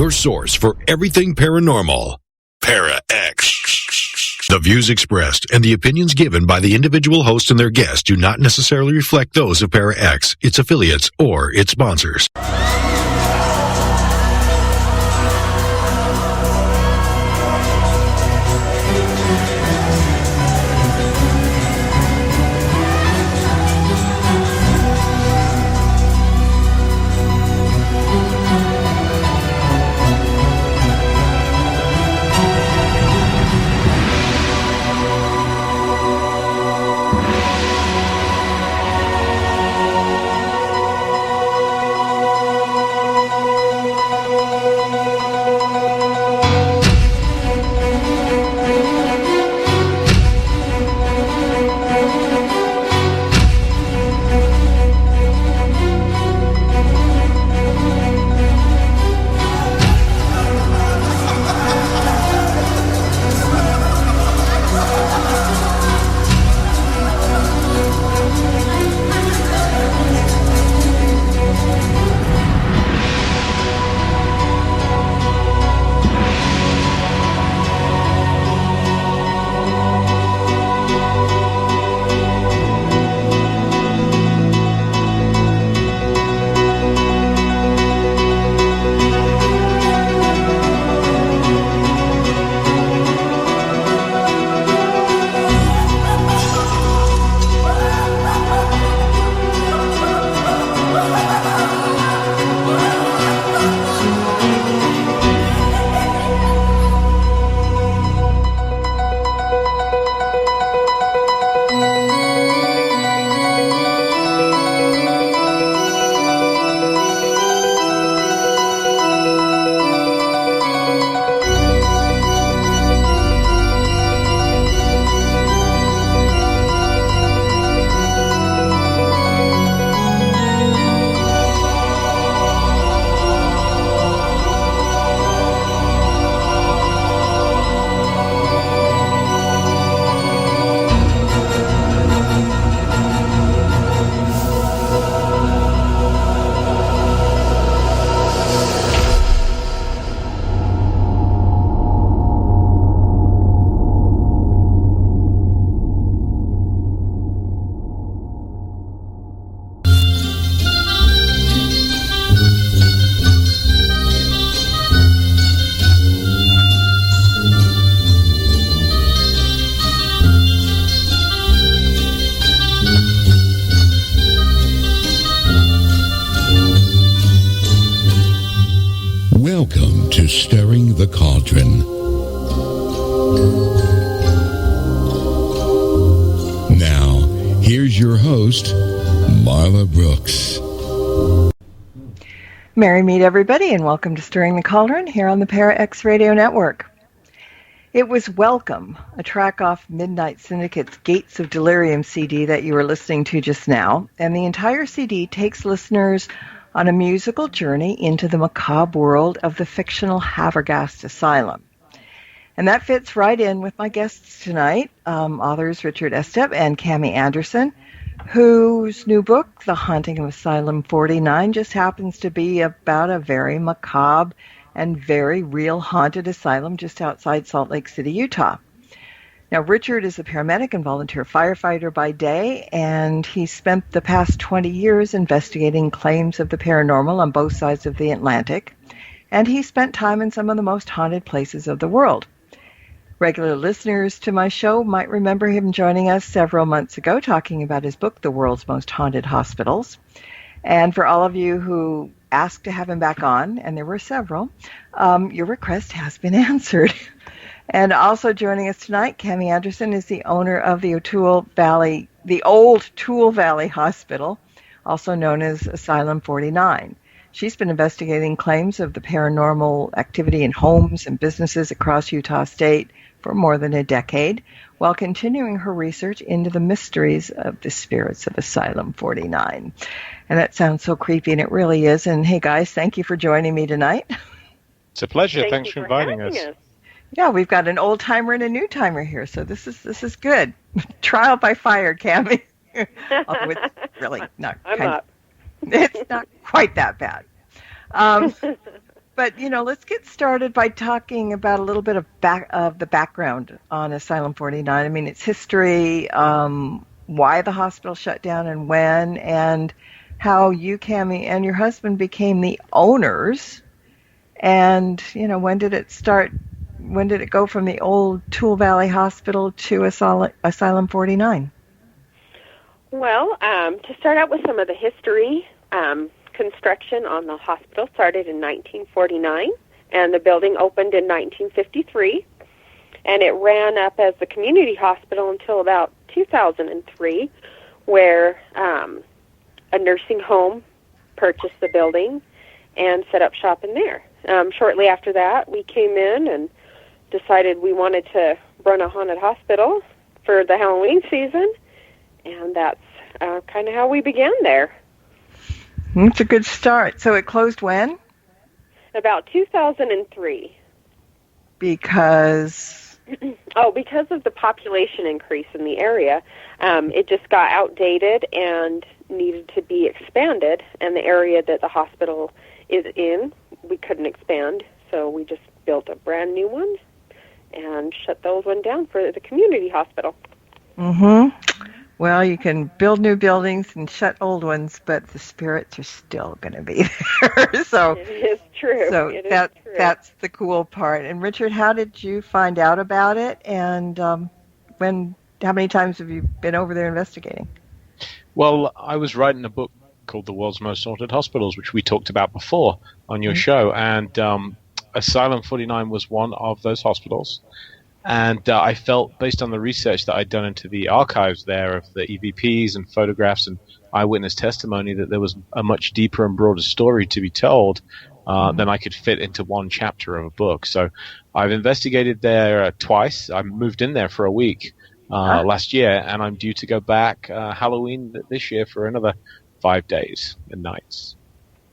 your source for everything paranormal. Para-X. The views expressed and the opinions given by the individual host and their guests do not necessarily reflect those of Para-X, its affiliates, or its sponsors. Welcome to Stirring the Cauldron. Now, here's your host, Marla Brooks. Merry meet everybody, and welcome to Stirring the Cauldron here on the Para-X Radio Network. It was Welcome, a track off Midnight Syndicate's Gates of Delirium CD that you were listening to just now, and the entire CD takes listeners on a musical journey into the macabre world of the fictional Havergast Asylum. And that fits right in with my guests tonight, authors Richard Estep and Cami Andersen, whose new book, The Haunting of Asylum 49, just happens to be about a very macabre and very real haunted asylum just outside Salt Lake City, Utah. Now, Richard is a paramedic and volunteer firefighter by day, and he spent the past 20 years investigating claims of the paranormal on both sides of the Atlantic, and he spent time in some of the most haunted places of the world. Regular listeners to my show might remember him joining us several months ago talking about his book, The World's Most Haunted Hospitals. And for all of you who asked to have him back on, and there were several, your request has been answered. And also joining us tonight, Cami Andersen is the owner of the old Toole Valley Hospital, also known as Asylum 49. She's been investigating claims of the paranormal activity in homes and businesses across Utah State for more than a decade, while continuing her research into the mysteries of the spirits of Asylum 49. And that sounds so creepy, and it really is. And hey, guys, thank you for joining me tonight. It's a pleasure. Thanks for inviting us. Yeah, we've got an old timer and a new timer here, so this is good. Trial by fire, Cami. Although it's really not. I'm up. It's not quite that bad. But, let's get started by talking about a little bit of the background on Asylum 49. I mean, its history, why the hospital shut down and when, and how you, Cami, and your husband became the owners. And, when did it start? When did it go from the old Toole Valley Hospital to Asylum 49? Well, to start out with some of the history, construction on the hospital started in 1949, and the building opened in 1953, and it ran up as the community hospital until about 2003, where a nursing home purchased the building and set up shop in there. Shortly after that, we came in and decided we wanted to run a haunted hospital for the Halloween season, and that's kind of how we began there. It's a good start. So it closed when? About 2003. Because? Because of the population increase in the area. It just got outdated and needed to be expanded, and the area that the hospital is in, we couldn't expand, so we just built a brand new one and shut the old one down for the community hospital. Mm-hmm. Well, you can build new buildings and shut old ones, but the spirits are still going to be there. So it is true. So that's the cool part. And Richard, how did you find out about it? And how many times have you been over there investigating? Well, I was writing a book called The World's Most Haunted Hospitals, which we talked about before on your show, and Asylum 49 was one of those hospitals. And I felt, based on the research that I'd done into the archives there of the EVPs and photographs and eyewitness testimony, that there was a much deeper and broader story to be told than I could fit into one chapter of a book. So I've investigated there twice. I moved in there for a week last year, and I'm due to go back Halloween this year for another 5 days and nights.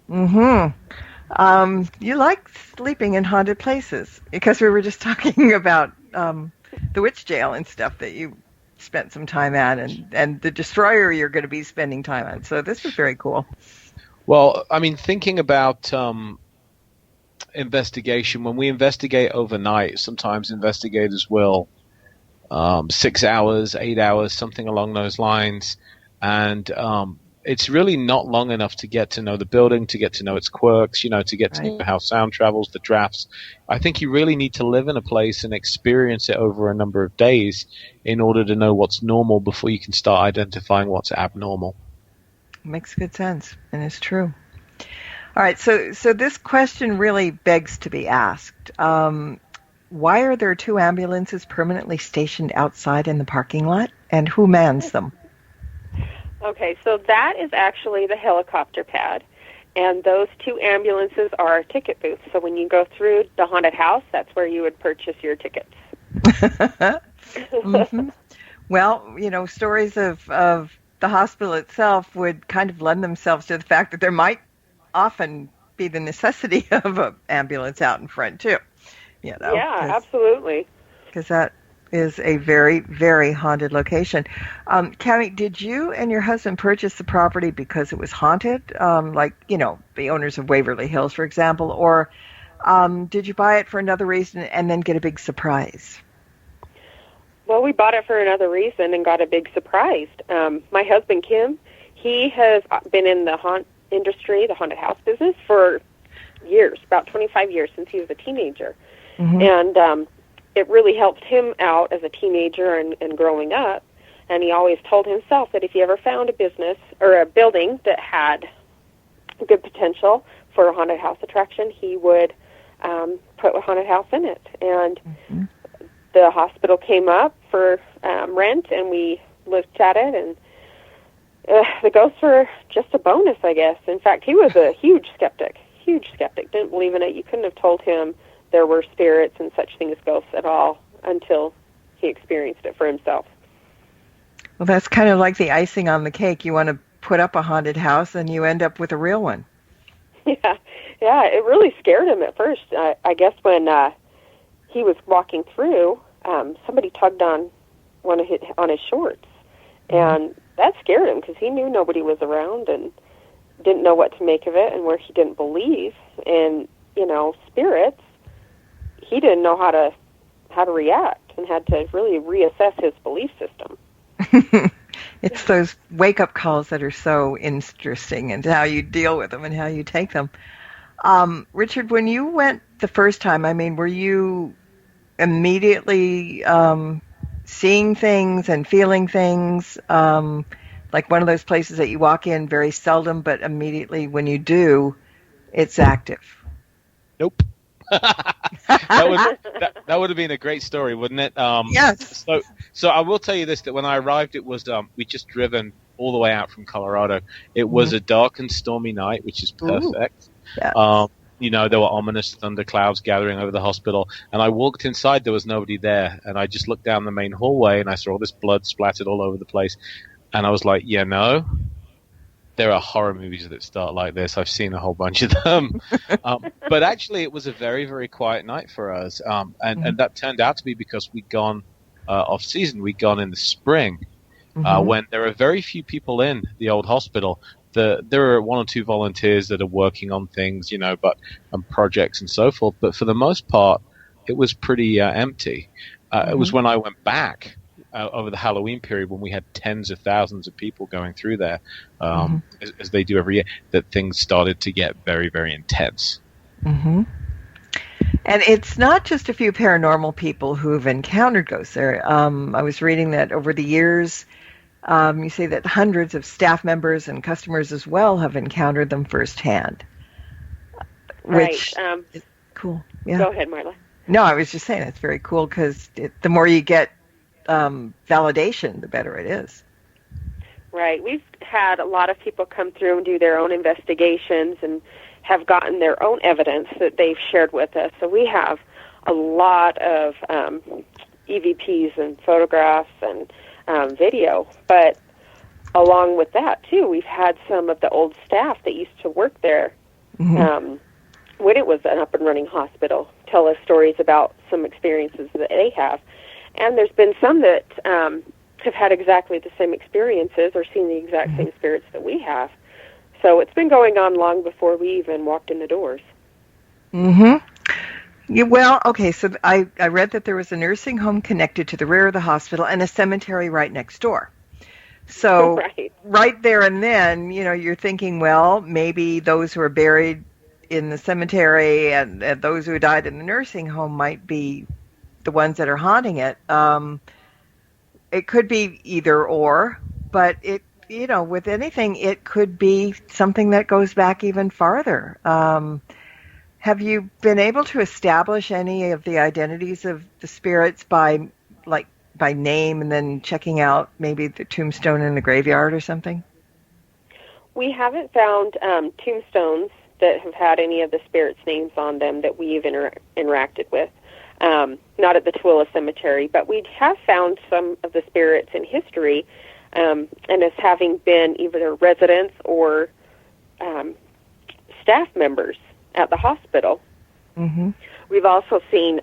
Mm-hmm. You like sleeping in haunted places, because we were just talking about the witch jail and stuff that you spent some time at, and the destroyer you're going to be spending time at. So this is very cool. Well, I mean, thinking about investigation, when we investigate overnight, sometimes investigators will 6 hours, 8 hours, something along those lines, and it's really not long enough to get to know the building, to get to know its quirks, to get to know how sound travels, the drafts. I think you really need to live in a place and experience it over a number of days in order to know what's normal before you can start identifying what's abnormal. Makes good sense, and it's true. All right, so this question really begs to be asked. Why are there 2 ambulances permanently stationed outside in the parking lot, and who mans them? Okay, so that is actually the helicopter pad, and those 2 ambulances are our ticket booths. So when you go through the haunted house, that's where you would purchase your tickets. Mm-hmm. Well, stories of the hospital itself would kind of lend themselves to the fact that there might often be the necessity of an ambulance out in front, too. Yeah, absolutely. Because that is a very, very haunted location. Cami, did you and your husband purchase the property because it was haunted, like, the owners of Waverly Hills, for example, or did you buy it for another reason and then get a big surprise? Well, we bought it for another reason and got a big surprise. My husband, Kim, he has been in the haunt industry, the haunted house business, for years, about 25 years, since he was a teenager. Mm-hmm. And it really helped him out as a teenager and growing up. And he always told himself that if he ever found a business or a building that had good potential for a haunted house attraction, he would put a haunted house in it. And mm-hmm. the hospital came up for rent, and we looked at it, and the ghosts were just a bonus, I guess. In fact, he was a huge skeptic, didn't believe in it. You couldn't have told him there were spirits and such things as ghosts at all until he experienced it for himself. Well, that's kind of like the icing on the cake. You want to put up a haunted house, and you end up with a real one. Yeah, it really scared him at first. I guess when he was walking through, somebody tugged on his shorts, and that scared him because he knew nobody was around and didn't know what to make of it and where he didn't believe. And spirits, he didn't know how to react and had to really reassess his belief system. It's those wake-up calls that are so interesting, and how you deal with them and how you take them. Richard, when you went the first time, were you immediately seeing things and feeling things, like one of those places that you walk in very seldom, but immediately when you do, it's active? Nope. that would have been a great story, wouldn't it? Yes. So I will tell you this, that when I arrived, it was we'd just driven all the way out from Colorado. It was a dark and stormy night, which is perfect. Yes. There were ominous thunderclouds gathering over the hospital, and I walked inside. There was nobody there, and I just looked down the main hallway, and I saw all this blood splattered all over the place, and I was like, there are horror movies that start like this. I've seen a whole bunch of them. But actually, it was a very, very quiet night for us. And that turned out to be because we'd gone off-season. We'd gone in the spring when there are very few people in the old hospital. There are one or two volunteers that are working on things, and projects and so forth. But for the most part, it was pretty empty. It was when I went back over the Halloween period, when we had tens of thousands of people going through there, as they do every year, that things started to get very, very intense. Mm-hmm. And it's not just a few paranormal people who've encountered ghosts there. I was reading that over the years, you say that hundreds of staff members and customers as well have encountered them firsthand. Which is cool. Yeah. Go ahead, Marla. No, I was just saying it's very cool because the more you get validation, the better it is. Right. We've had a lot of people come through and do their own investigations and have gotten their own evidence that they've shared with us. So we have a lot of EVPs and photographs and video. But along with that, too, we've had some of the old staff that used to work there when it was an up-and-running hospital tell us stories about some experiences that they have. And there's been some that have had exactly the same experiences or seen the exact same spirits that we have. So it's been going on long before we even walked in the doors. Mm-hmm. Yeah, well, okay, so I read that there was a nursing home connected to the rear of the hospital and a cemetery right next door. So right there and then, you're thinking, well, maybe those who are buried in the cemetery and those who died in the nursing home might be the ones that are haunting it. It could be either or, but with anything, it could be something that goes back even farther. Have you been able to establish any of the identities of the spirits by name and then checking out maybe the tombstone in the graveyard or something? We haven't found tombstones that have had any of the spirits' names on them that we've interacted with. Not at the Tooele Cemetery, but we have found some of the spirits in history, and as having been either residents or staff members at the hospital. Mm-hmm. We've also seen,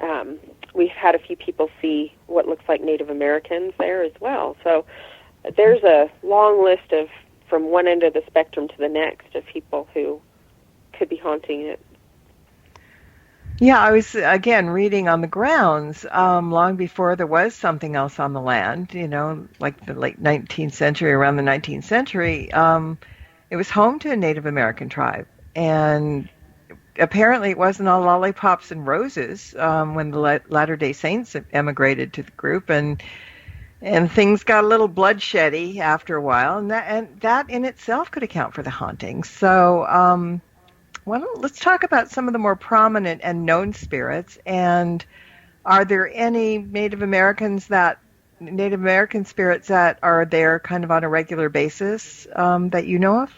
we've had a few people see what looks like Native Americans there as well. So there's a long list of, from one end of the spectrum to the next, of people who could be haunting it. Yeah, I was, again, reading on the grounds long before there was something else on the land, like the late 19th century, around the 19th century. It was home to a Native American tribe. And apparently it wasn't all lollipops and roses when the Latter-day Saints emigrated to the group. And things got a little bloodsheddy after a while. And that in itself could account for the hauntings. So let's talk about some of the more prominent and known spirits. And are there any Native American spirits that are there kind of on a regular basis that you know of?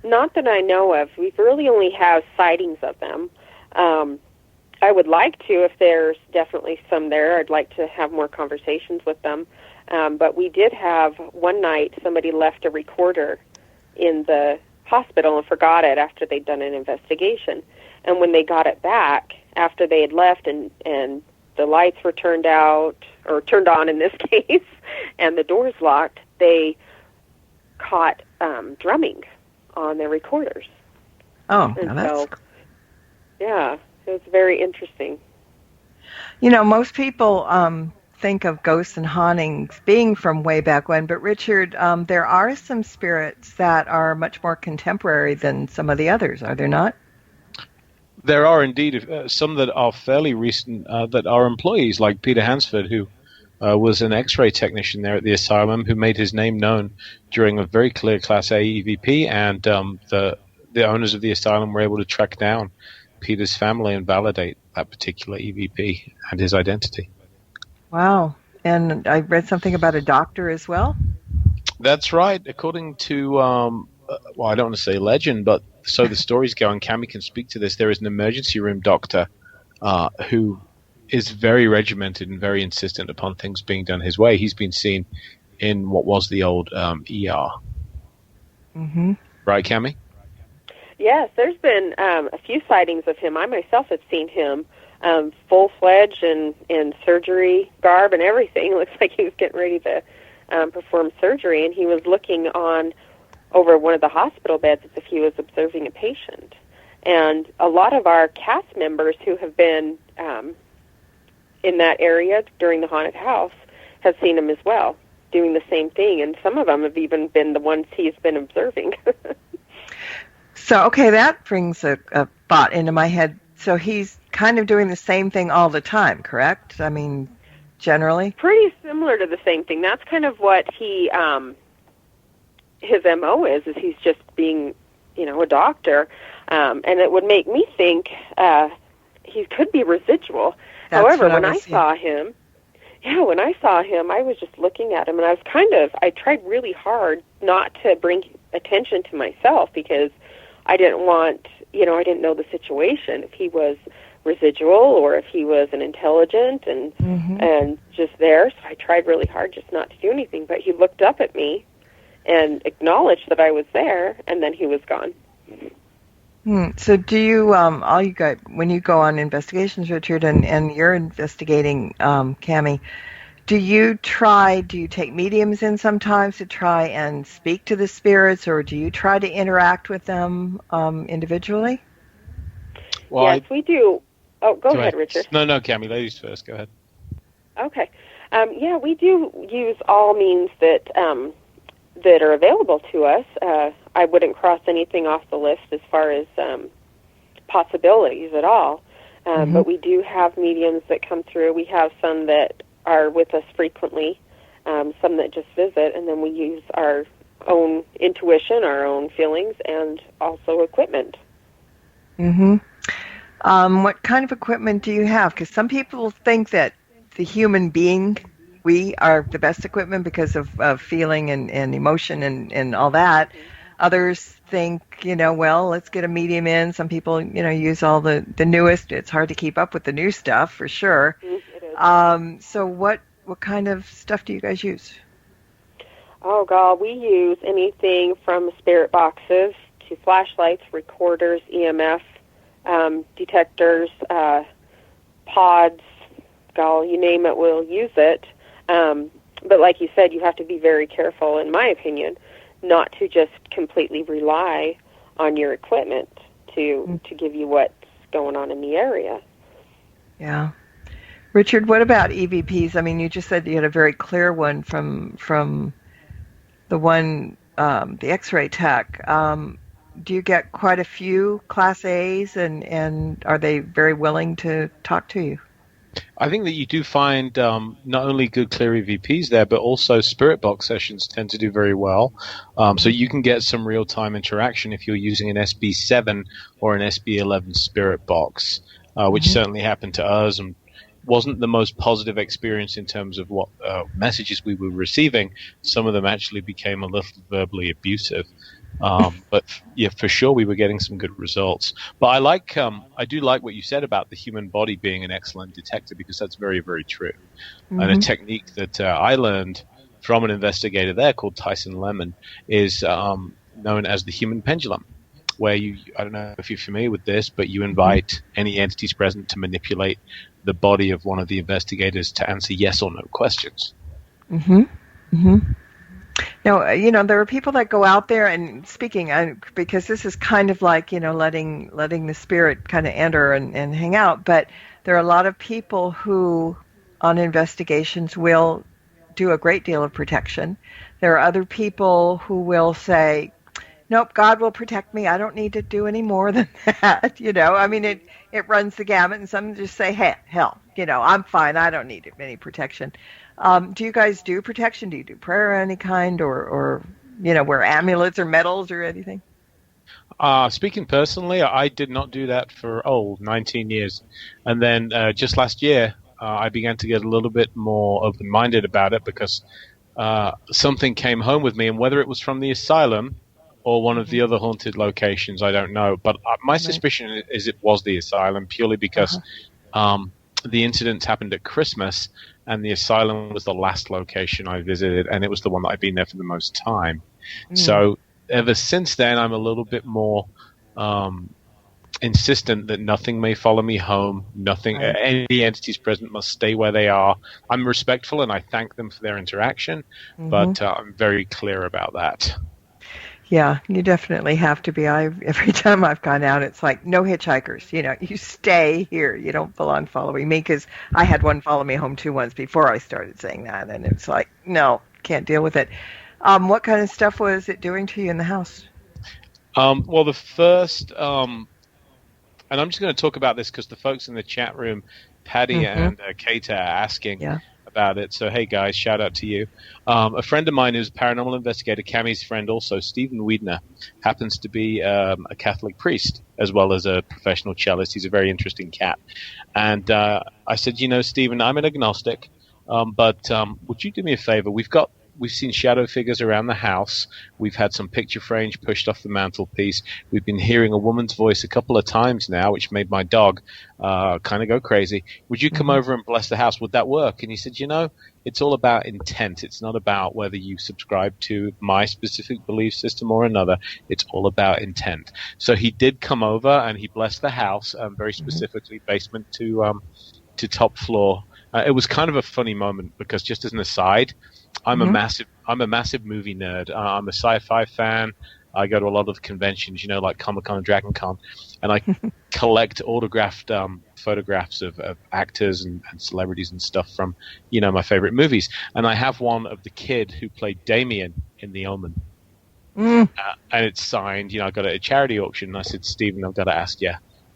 Not that I know of. We really only have sightings of them. I would like to, if there's definitely some there, I'd like to have more conversations with them. But we did have one night somebody left a recorder in the hospital and forgot it after they'd done an investigation. And when they got it back, after they had left and the lights were turned out, or turned on in this case, and the doors locked, they caught drumming on their recorders. Oh, now that's... Yeah, it was very interesting. You know, most people think of ghosts and hauntings being from way back when, but Richard, there are some spirits that are much more contemporary than some of the others, are there not? There are indeed some that are fairly recent that are employees, like Peter Hansford, who was an X-ray technician there at the asylum, who made his name known during a very clear Class A EVP, and the owners of the asylum were able to track down Peter's family and validate that particular EVP and his identity. Wow. And I read something about a doctor as well? That's right. According to, well, I don't want to say legend, but so the story's going, Cami can speak to this, there is an emergency room doctor who is very regimented and very insistent upon things being done his way. He's been seen in what was the old ER. Mm-hmm. Right, Cami? Yes, there's been a few sightings of him. I myself have seen him full-fledged in surgery garb and everything. It looks like he was getting ready to perform surgery, and he was looking on over one of the hospital beds as if he was observing a patient. And a lot of our cast members who have been in that area during the haunted house have seen him as well, doing the same thing, and some of them have even been the ones he's been observing. So, okay, that brings a thought into my head. So he's kind of doing the same thing all the time, correct? I mean, generally? Pretty similar to the same thing. That's kind of what he, his MO is he's just being, a doctor. And it would make me think he could be residual. That's However, when I saw him, I was just looking at him, and I tried really hard not to bring attention to myself because I didn't want, I didn't know the situation, if he was residual or if he was an intelligent and just there. So I tried really hard just not to do anything. But he looked up at me and acknowledged that I was there, and then he was gone. So do you, all you guys, when you go on investigations, Richard, and you're investigating, Cami, do you take mediums in sometimes to try and speak to the spirits, or do you try to interact with them individually? Well, yes, we do. Oh, go ahead, Richard. No, Cami, ladies first. Go ahead. Okay. Yeah, we do use all means that are available to us. I wouldn't cross anything off the list as far as possibilities at all. But we do have mediums that come through. We have some that are with us frequently, some that just visit, and then we use our own intuition, our own feelings, and also equipment. What kind of equipment do you have? Because some people think that the human being, we are the best equipment because of feeling and emotion and all that. Others think, well, let's get a medium in. Some people, use all the newest. It's hard to keep up with the new stuff, for sure. It is. So what kind of stuff do you guys use? Oh, God, we use anything from spirit boxes to flashlights, recorders, EMF, detectors, pods. God, you name it, we'll use it. But like you said, you have to be very careful, in my opinion, not to just completely rely on your equipment to give you what's going on in the area. Yeah. Richard, what about EVPs? I mean, you just said you had a very clear one from the one, the X-ray tech. Do you get quite a few Class A's, and are they very willing to talk to you? I think that you do find not only good clear EVPs there, but also spirit box sessions tend to do very well. So you can get some real-time interaction if you're using an SB7 or an SB11 spirit box, which certainly happened to us and wasn't the most positive experience in terms of what messages we were receiving. Some of them actually became a little verbally abusive. But yeah, for sure we were getting some good results. But I do like what you said about the human body being an excellent detector, because that's very, very true. And a technique that I learned from an investigator there called Tyson Lemon is known as the human pendulum, where I don't know if you're familiar with this, but you invite any entities present to manipulate the body of one of the investigators to answer yes or no questions. No, there are people that go out there and speaking, because this is kind of like, letting the spirit kind of enter and hang out. But there are a lot of people who, on investigations, will do a great deal of protection. There are other people who will say, nope, God will protect me. I don't need to do any more than that. I mean, it runs the gamut, and some just say, hey, hell, I'm fine. I don't need any protection. Do you guys do protection? Do you do prayer of any kind, or wear amulets or medals or anything? Speaking personally, I did not do that for 19 years, and then just last year I began to get a little bit more open-minded about it because something came home with me, and whether it was from the asylum or one of the other haunted locations, I don't know. But my suspicion is it was the asylum, purely because the incidents happened at Christmas, and the asylum was the last location I visited, and it was the one that I'd been there for the most time. So ever since then, I'm a little bit more insistent that nothing may follow me home. Nothing, any entities present must stay where they are. I'm respectful, and I thank them for their interaction, but I'm very clear about that. Yeah, you definitely have to be. Every time I've gone out, it's like, no hitchhikers. You stay here. You don't full on following me, because I had one follow me home too once before I started saying that, and it's like, no, can't deal with it. What kind of stuff was it doing to you in the house? Well, the first, and I'm just going to talk about this because the folks in the chat room, Patty and Kate, are asking about it. So, hey, guys, shout out to you. A friend of mine who's a paranormal investigator, Cami's friend also, Stephen Wiedner, happens to be a Catholic priest as well as a professional cellist. He's a very interesting cat. And I said, Stephen, I'm an agnostic, but would you do me a favor? We've seen shadow figures around the house. We've had some picture frames pushed off the mantelpiece. We've been hearing a woman's voice a couple of times now, which made my dog kind of go crazy. Would you come over and bless the house? Would that work? And he said, it's all about intent. It's not about whether you subscribe to my specific belief system or another. It's all about intent. So he did come over and he blessed the house, very specifically basement to top floor. It was kind of a funny moment because, just as an aside, I'm a massive movie nerd. I'm a sci-fi fan. I go to a lot of conventions, like Comic-Con and Dragon Con, and I collect autographed photographs of actors and celebrities and stuff from, my favorite movies. And I have one of the kid who played Damien in The Omen. And it's signed. I got it at a charity auction, and I said, Stephen, I've got to ask you,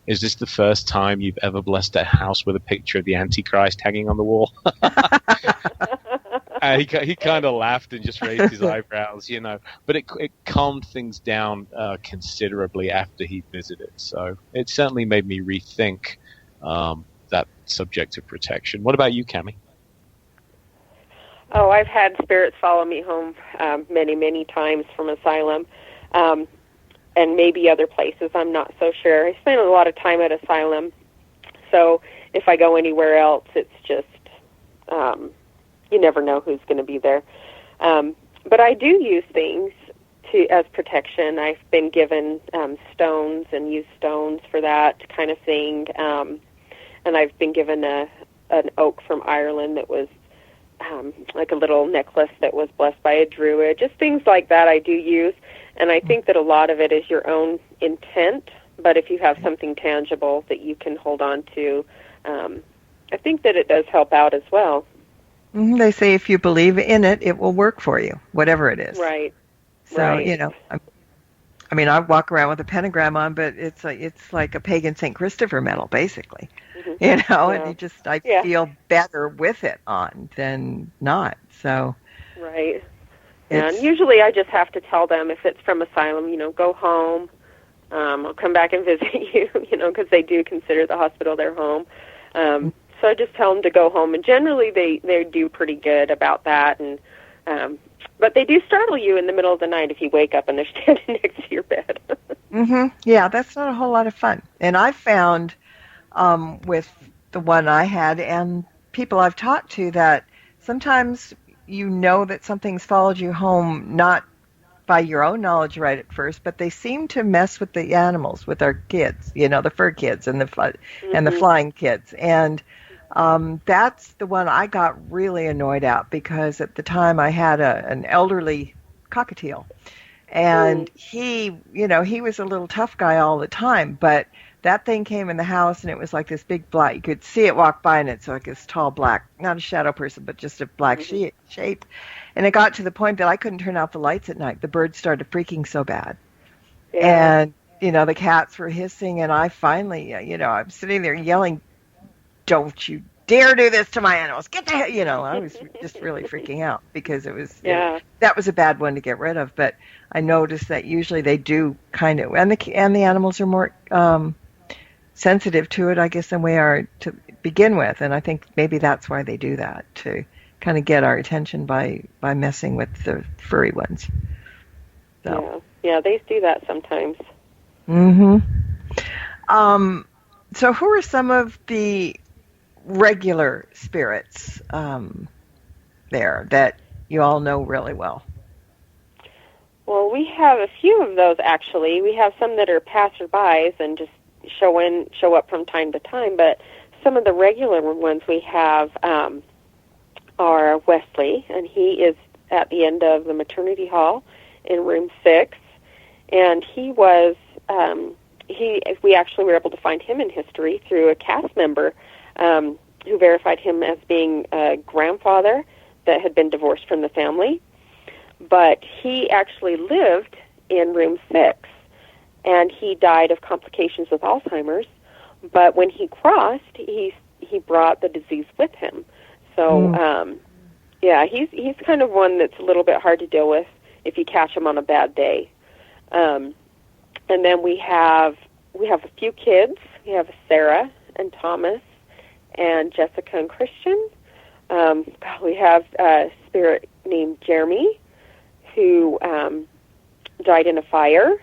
is this the first time you've ever blessed a house with a picture of the Antichrist hanging on the wall? He kind of laughed and just raised his eyebrows, But it calmed things down considerably after he visited. So it certainly made me rethink that subject of protection. What about you, Cami? Oh, I've had spirits follow me home many, many times from asylum. And maybe other places, I'm not so sure. I spend a lot of time at asylum, so if I go anywhere else, it's just, you never know who's going to be there. But I do use things as protection. I've been given stones and used stones for that kind of thing, and I've been given an oak from Ireland that was like a little necklace that was blessed by a druid, just things like that I do use. And I think that a lot of it is your own intent, but if you have something tangible that you can hold on to, I think that it does help out as well. They say if you believe in it, it will work for you, whatever it is. Right. So, right. I walk around with a pentagram on, but it's like a pagan St. Christopher medal, basically. And I feel better with it on than not. So. Right. And usually I just have to tell them if it's from asylum, go home. I'll come back and visit you, because they do consider the hospital their home. So I just tell them to go home. And generally they do pretty good about that. And but they do startle you in the middle of the night if you wake up and they're standing next to your bed. Yeah, that's not a whole lot of fun. And I found with the one I had and people I've talked to that sometimes that something's followed you home, not by your own knowledge right at first, but they seem to mess with the animals, with our kids, the fur kids and the flying kids. And that's the one I got really annoyed at, because at the time I had an elderly cockatiel. And he was a little tough guy all the time, but that thing came in the house, and it was like this big black, you could see it walk by, and it's like this tall black, not a shadow person, but just a black shape. And it got to the point that I couldn't turn off the lights at night. The birds started freaking so bad. Yeah. And, the cats were hissing, and I finally, I'm sitting there yelling, "Don't you dare do this to my animals. Get the hell," I was just really freaking out because it was, that was a bad one to get rid of. But I noticed that usually they do kind of, and the animals are more sensitive to it, I guess, than we are to begin with. And I think maybe that's why they do that, to kind of get our attention by messing with the furry ones. So. Yeah, they do that sometimes. Mm-hmm. So who are some of the regular spirits there that you all know really well? Well, we have a few of those, actually. We have some that are passerbys and just show up from time to time, but some of the regular ones we have are Wesley, and he is at the end of the maternity hall in room 6, and he was we actually were able to find him in history through a cast member who verified him as being a grandfather that had been divorced from the family. But he actually lived in room 6, and he died of complications with Alzheimer's. But when he crossed, he brought the disease with him. So, he's kind of one that's a little bit hard to deal with if you catch him on a bad day. And then we have a few kids. We have Sarah and Thomas and Jessica and Christian. We have a spirit named Jeremy who died in a fire.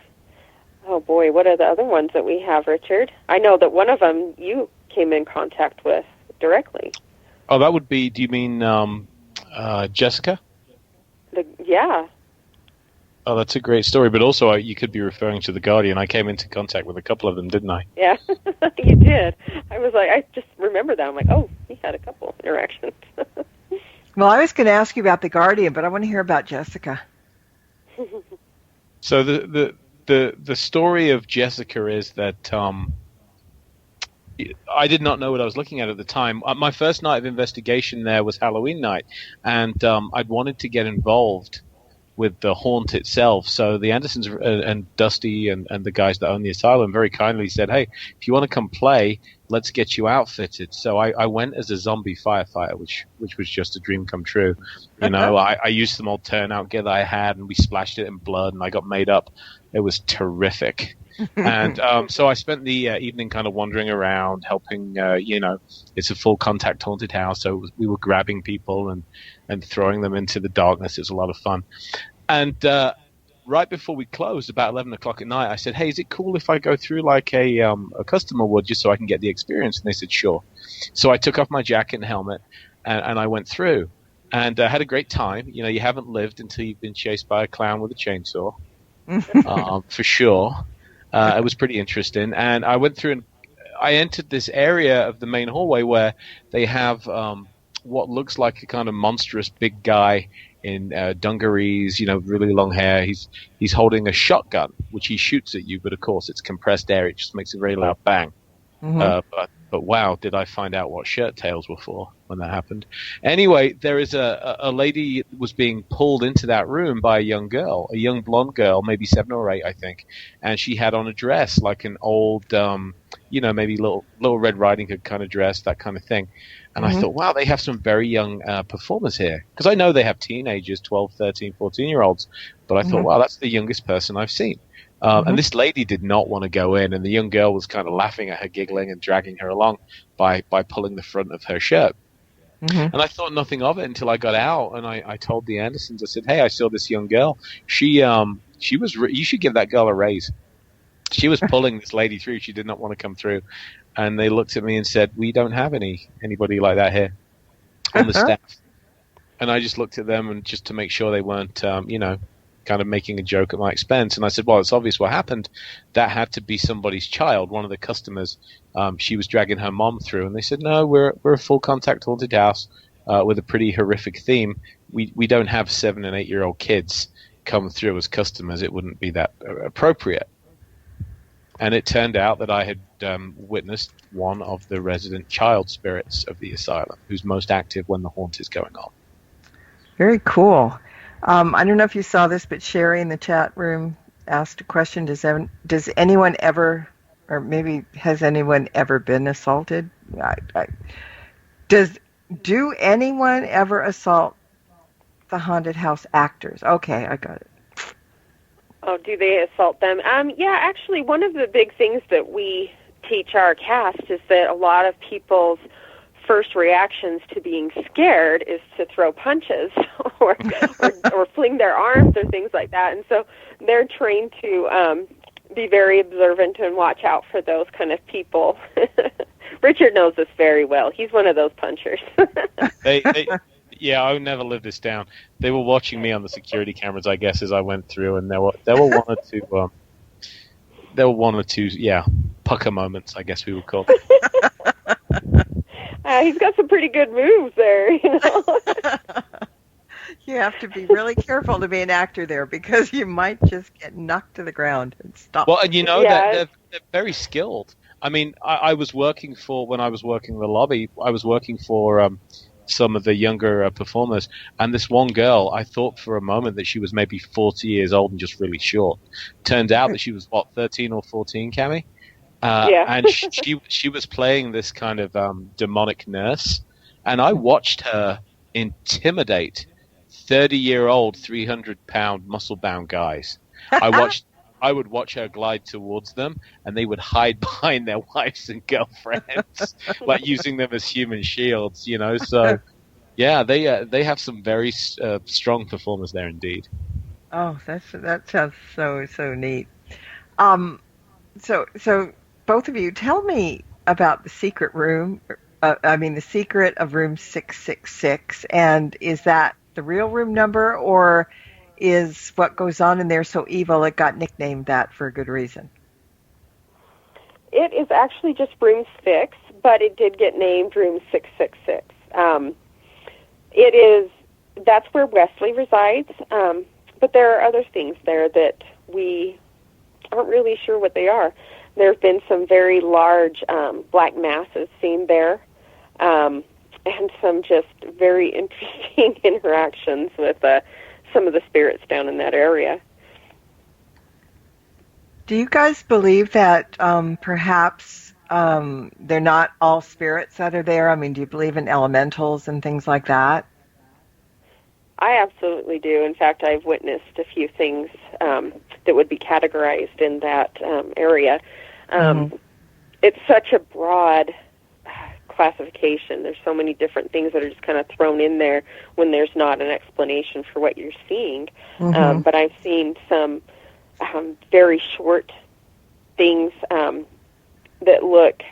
Oh, boy, what are the other ones that we have, Richard? I know that one of them you came in contact with directly. Oh, that would be, do you mean Jessica? Yeah. Oh, that's a great story, but also you could be referring to The Guardian. I came into contact with a couple of them, didn't I? Yeah, you did. I was like, I just remember that. I'm like, oh, he had a couple interactions. Well, I was going to ask you about The Guardian, but I want to hear about Jessica. So the story of Jessica is that I did not know what I was looking at the time. My first night of investigation there was Halloween night, and I'd wanted to get involved with the haunt itself. So the Andersons and Dusty and the guys that own the asylum very kindly said, "Hey, if you want to come play, let's get you outfitted." So I went as a zombie firefighter, which was just a dream come true. I used some old turnout gear that I had, and we splashed it in blood, and I got made up. It was terrific. And so I spent the evening kind of wandering around, helping, it's a full contact haunted house, so we were grabbing people and throwing them into the darkness. It was a lot of fun. And right before we closed, about 11 o'clock at night, I said, "Hey, is it cool if I go through like a customer would just so I can get the experience?" And they said, "Sure." So I took off my jacket and helmet, and I went through and had a great time. You haven't lived until you've been chased by a clown with a chainsaw, for sure. It was pretty interesting. And I went through and I entered this area of the main hallway where they have what looks like a kind of monstrous big guy in dungarees, really long hair. He's holding a shotgun, which he shoots at you, but of course it's compressed air. It just makes a very loud bang. Mm-hmm. But wow, did I find out what shirt tails were for when that happened. Anyway, there is a lady was being pulled into that room by a young girl, a young blonde girl, maybe 7 or 8, I think. And she had on a dress, like an old, maybe little Red Riding Hood kind of dress, that kind of thing. And I thought, wow, they have some very young performers here. Because I know they have teenagers, 12, 13, 14-year-olds. But I thought, wow, that's the youngest person I've seen. And this lady did not want to go in, and the young girl was kind of laughing at her, giggling and dragging her along by pulling the front of her shirt. And I thought nothing of it until I got out, and I told the Andersons, I said, "Hey, I saw this young girl. She was you should give that girl a raise. She was pulling this lady through. She did not want to come through." And they looked at me and said, "We don't have anybody like that here on the staff." And I just looked at them and just to make sure they weren't, kind of making a joke at my expense. And I said, "Well, it's obvious what happened. That had to be somebody's child, one of the customers. She was dragging her mom through." And they said, "No, we're a full contact haunted house with a pretty horrific theme. We don't have 7 and 8-year-old kids come through as customers, it wouldn't be that appropriate. And it turned out that I had witnessed one of the resident child spirits of the asylum, who's most active when the haunt is going on. Very cool. I don't know if you saw this, but Sherry in the chat room asked a question. Does anyone ever, or maybe has anyone ever been assaulted? Do anyone ever assault the haunted house actors? Okay, I got it. Oh, do they assault them? Yeah, actually, one of the big things that we teach our cast is that a lot of people's first reactions to being scared is to throw punches or fling their arms or things like that. And so they're trained to be very observant and watch out for those kind of people. Richard knows this very well. He's one of those punchers. Yeah, I would never live this down. They were watching me on the security cameras, I guess, as I went through, and there were one or two, pucker moments, I guess we would call them. He's got some pretty good moves there, you know. You have to be really careful to be an actor there, because you might just get knocked to the ground and stop. Well, and they're very skilled. I mean, I was working when I was working in the lobby, I was working for some of the younger performers, and this one girl, I thought for a moment that she was maybe 40 years old and just really short. Turned out that she was, 13 or 14, Cami? And she was playing this kind of demonic nurse, and I watched her intimidate 30-year-old, 300-pound, muscle-bound guys. I would watch her glide towards them, and they would hide behind their wives and girlfriends, like using them as human shields, you know. So, yeah, they have some very strong performers there indeed. Oh, that sounds so neat. So both of you, tell me about the secret room. The secret of room 666, and is that the real room number, or is what goes on in there so evil it got nicknamed that for a good reason? It is actually just room 6, but it did get named room 666. That's where Wesley resides, but there are other things there that we aren't really sure what they are. There have been some very large black masses seen there, and some just very interesting interactions with some of the spirits down in that area. Do you guys believe that perhaps they're not all spirits that are there? I mean, do you believe in elementals and things like that? I absolutely do. In fact, I've witnessed a few things that would be categorized in that area. It's such a broad classification. There's so many different things that are just kind of thrown in there when there's not an explanation for what you're seeing. But I've seen some very short things that look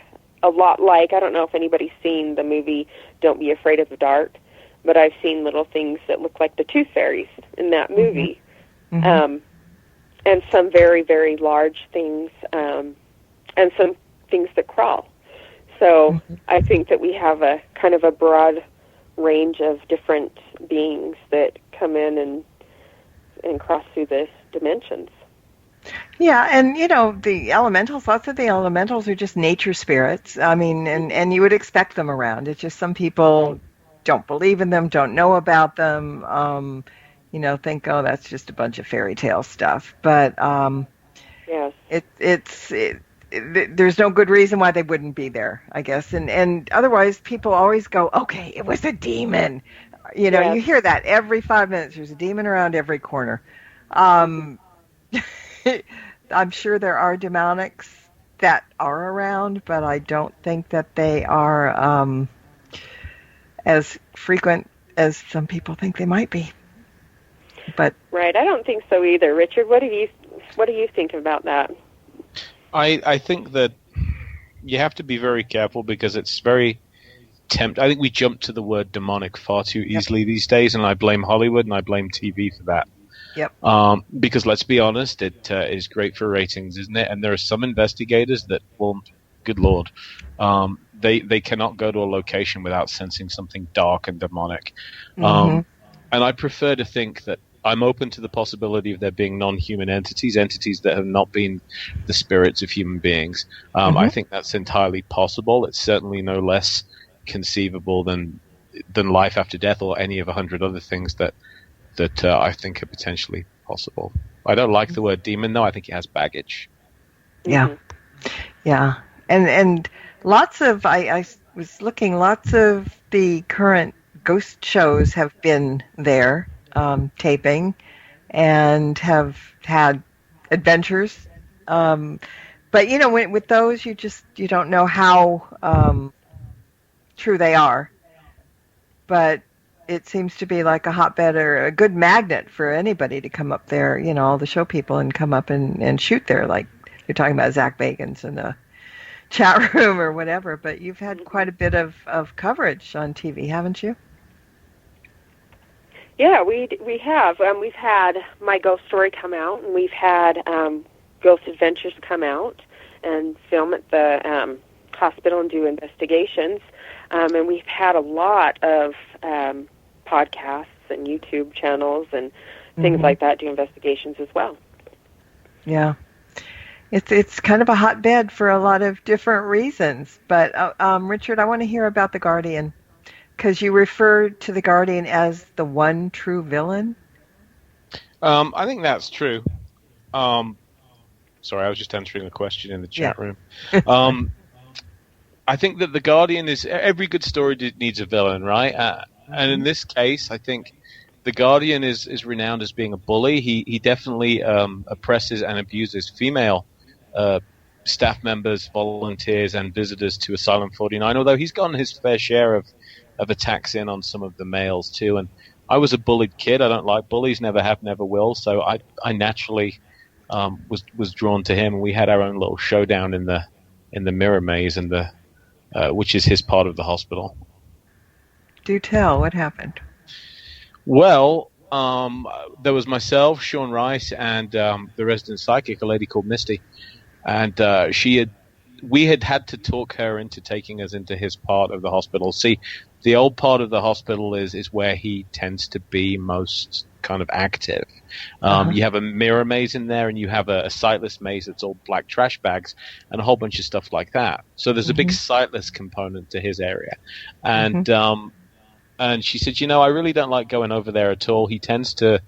a lot like, I don't know if anybody's seen the movie Don't Be Afraid of the Dark, but I've seen little things that look like the Tooth Fairies in that movie. And some very, very large things, and some things that crawl. So I think that we have a kind of a broad range of different beings that come in and cross through the dimensions. Yeah, and the elementals, lots of the elementals are just nature spirits. I mean, and you would expect them around. It's just some people don't believe in them, don't know about them, think, oh, that's just a bunch of fairy tale stuff. But yes, there's no good reason why they wouldn't be there, I guess. And otherwise, people always go, okay, it was a demon. Yes. You hear that every 5 minutes. There's a demon around every corner. I'm sure there are demonics that are around, but I don't think that they are as frequent as some people think they might be. But right, I don't think so either. Richard, what do you think about that? I think that you have to be very careful because it's very tempting. I think we jump to the word demonic far too easily these days, and I blame Hollywood and I blame TV for that. Yep. Because let's be honest, it is great for ratings, isn't it? And there are some investigators that won't. Good Lord, they cannot go to a location without sensing something dark and demonic. And I prefer to think that I'm open to the possibility of there being non-human entities that have not been the spirits of human beings. I think that's entirely possible. It's certainly no less conceivable than life after death or any of 100 other things that I think are potentially possible. I don't like the word demon, though. I think it has baggage. Yeah. Yeah. And lots of, I was looking, lots of the current ghost shows have been there taping and have had adventures. But, you know, with those, you don't know how true they are. But it seems to be like a hotbed or a good magnet for anybody to come up there, you know, all the show people, and come up and shoot there, like you're talking about Zach Bagans in the chat room or whatever. But you've had quite a bit of coverage on TV, haven't you? Yeah, we have. We've had My Ghost Story come out, and we've had Ghost Adventures come out and film at the hospital and do investigations. And we've had a lot of podcasts and YouTube channels and things like that do investigations as well. Yeah. It's kind of a hotbed for a lot of different reasons. But, Richard, I want to hear about The Guardian, because you referred to The Guardian as the one true villain. I think that's true. Sorry, I was just answering the question in the chat room. I think that The Guardian is, every good story needs a villain, right? And in this case, I think The Guardian is renowned as being a bully. He definitely oppresses and abuses female staff members, volunteers, and visitors to Asylum 49, although he's gotten his fair share of attacks in on some of the males too. And I was a bullied kid. I don't like bullies, never have, never will. So I naturally was drawn to him. And we had our own little showdown in the mirror maze, and which is his part of the hospital. Do tell, what happened? Well, there was myself, Sean Rice, and the resident psychic, a lady called Misty, and we had to talk her into taking us into his part of the hospital. See, the old part of the hospital is where he tends to be most kind of active. You have a mirror maze in there, and you have a sightless maze that's all black trash bags and a whole bunch of stuff like that. So there's a big sightless component to his area. And and she said, you know, I really don't like going over there at all. He tends to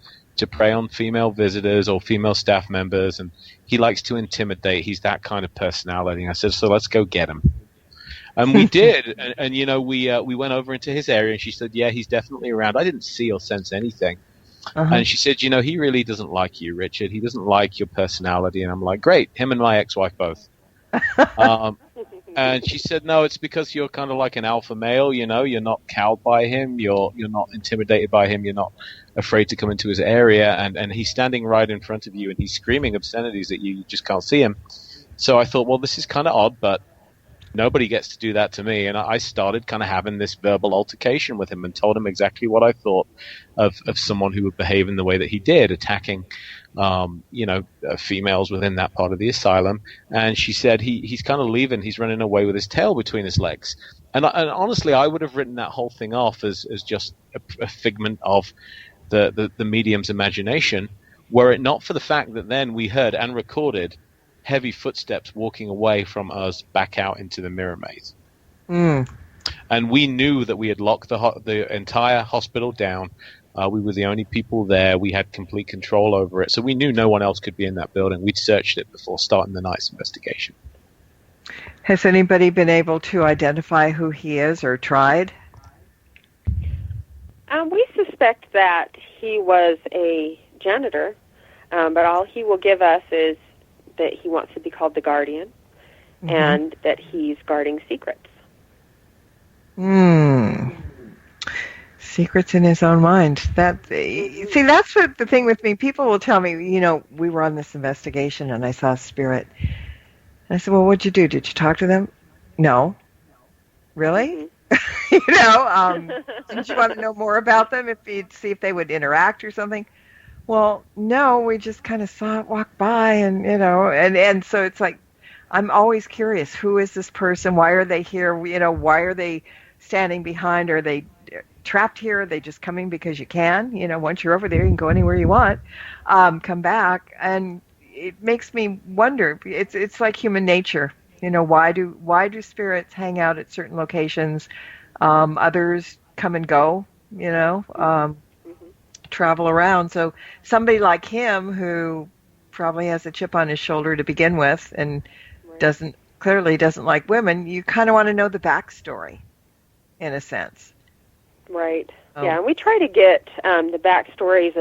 prey on female visitors or female staff members, and he likes to intimidate. He's that kind of personality. And I said, so let's go get him. And we did. And you know, we went over into his area, and she said, yeah, he's definitely around. I didn't see or sense anything. And she said, you know, he really doesn't like you, Richard. He doesn't like your personality. And I'm like, great. Him and my ex-wife both. And she said, no, it's because you're kind of like an alpha male, you know, you're not cowed by him, you're not intimidated by him, you're not afraid to come into his area, and he's standing right in front of you, and he's screaming obscenities at you, you just can't see him. So I thought, well, this is kind of odd, but nobody gets to do that to me. And I started kind of having this verbal altercation with him and told him exactly what I thought of someone who would behave in the way that he did, attacking females within that part of the asylum. And she said he's kind of leaving. He's running away with his tail between his legs. And honestly, I would have written that whole thing off as just a figment of the medium's imagination, were it not for the fact that then we heard and recorded heavy footsteps walking away from us back out into the mirror maze. And we knew that we had locked the entire hospital down. We were the only people there. We had complete control over it. So we knew no one else could be in that building. We'd searched it before starting the night's investigation. Has anybody been able to identify who he is or tried? We suspect that he was a janitor, but all he will give us is that he wants to be called the Guardian and that he's guarding secrets. Secrets in his own mind. That's what the thing with me. People will tell me, you know, we were on this investigation and I saw a spirit. And I said, well, what'd you do? Did you talk to them? No. Really? You know, didn't you want to know more about them, if you'd see if they would interact or something? Well, no, we just kind of saw it walk by, and you know, and so it's like, I'm always curious, who is this person? Why are they here? You know, why are they standing behind? Are they trapped here? Are they just coming because you can? Once you're over there, you can go anywhere you want. Come back, and it makes me wonder. It's like human nature. Why do spirits hang out at certain locations? Others come and go. Travel around. So somebody like him, who probably has a chip on his shoulder to begin with, and clearly doesn't like women, you kind of want to know the backstory, in a sense. Right. Yeah, and we try to get the backstories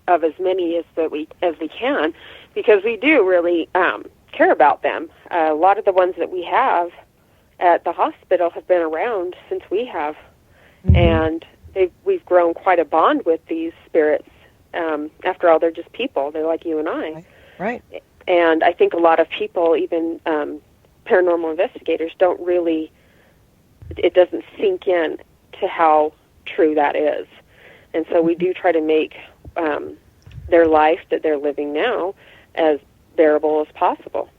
of as many as we can, because we do really care about them. A lot of the ones that we have at the hospital have been around since we have, and we've grown quite a bond with these spirits. After all, they're just people. They're like you and I. Right. And I think a lot of people, even paranormal investigators, don't really, it doesn't sink in to how true that is. And so we do try to make their life that they're living now as bearable as possible.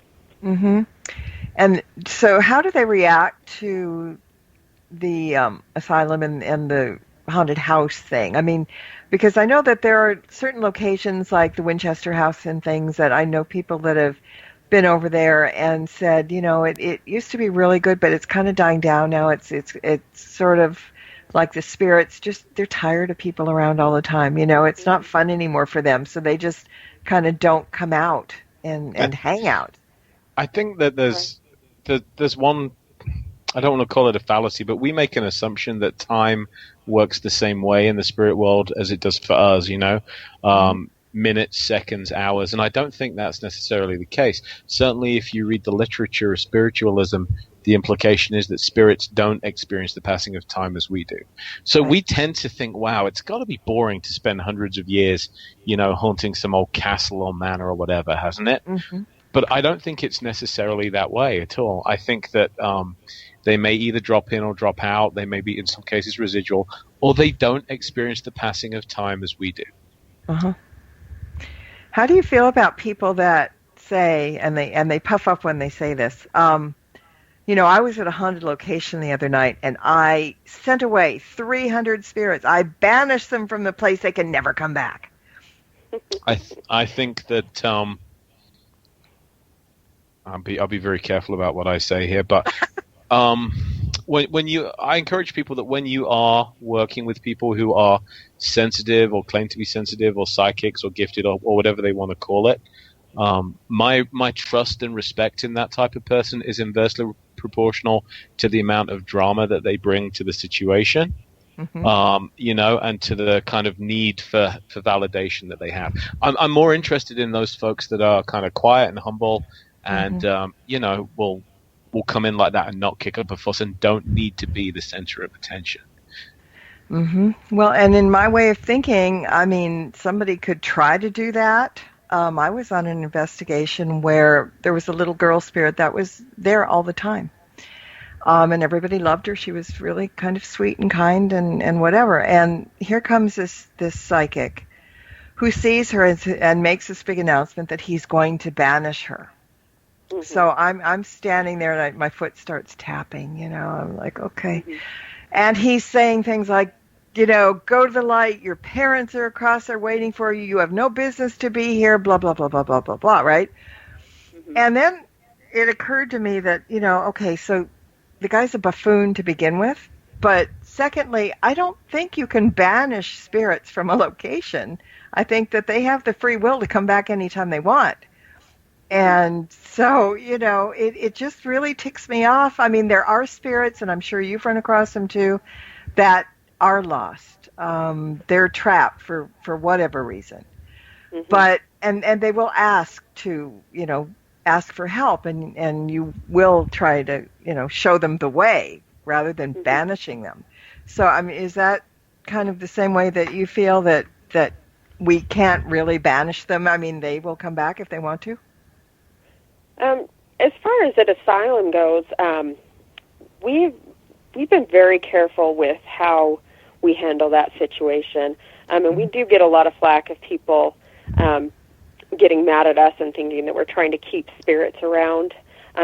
Mm-hmm. And so how do they react to the asylum and the haunted house thing? I mean, because I know that there are certain locations like the Winchester House and things that I know people that have been over there and said, it used to be really good, but it's kind of dying down now. It's sort of like the spirits they're tired of people around all the time. It's not fun anymore for them, so they just kind of don't come out and hang out. I think that there's one, I don't want to call it a fallacy, but we make an assumption that time works the same way in the spirit world as it does for us, minutes, seconds, hours, and I don't think that's necessarily the case. Certainly if you read the literature of spiritualism, the implication is that spirits don't experience the passing of time as we do. So we tend to think, wow, it's got to be boring to spend hundreds of years, haunting some old castle or manor or whatever, hasn't it? Mm-hmm. But I don't think it's necessarily that way at all. I think that they may either drop in or drop out. They may be, in some cases, residual, or they don't experience the passing of time as we do. Uh-huh. How do you feel about people that say, and they puff up when they say this, I was at a haunted location the other night, and I sent away 300 spirits. I banished them from the place. They can never come back. I think that I'll be very careful about what I say here, but I encourage people that when you are working with people who are sensitive or claim to be sensitive or psychics or gifted or whatever they want to call it, my trust and respect in that type of person is inversely proportional to the amount of drama that they bring to the situation. Mm-hmm. And to the kind of need for validation that they have. I'm more interested in those folks that are kind of quiet and humble and, will come in like that and not kick up a fuss and don't need to be the center of attention. Mm-hmm. Well, and in my way of thinking, I mean, somebody could try to do that. I was on an investigation where there was a little girl spirit that was there all the time. And everybody loved her. She was really kind of sweet and kind and whatever. And here comes this psychic who sees her and makes this big announcement that he's going to banish her. Mm-hmm. So I'm standing there and my foot starts tapping, I'm like, okay. Mm-hmm. And he's saying things like, go to the light. Your parents are across there waiting for you. You have no business to be here, blah, blah, blah, blah, blah, blah, blah, right? Mm-hmm. And then it occurred to me that, okay, so the guy's a buffoon to begin with. But secondly, I don't think you can banish spirits from a location. I think that they have the free will to come back anytime they want. And so, it just really ticks me off. I mean, there are spirits, and I'm sure you've run across them too, that are lost. They're trapped for whatever reason. Mm-hmm. But and they will ask for help, and you will try to show them the way rather than mm-hmm. banishing them. So I mean, is that kind of the same way that you feel that we can't really banish them? I mean, they will come back if they want to. As far as an asylum goes, we've been very careful with how we handle that situation. And we do get a lot of flack of people getting mad at us and thinking that we're trying to keep spirits around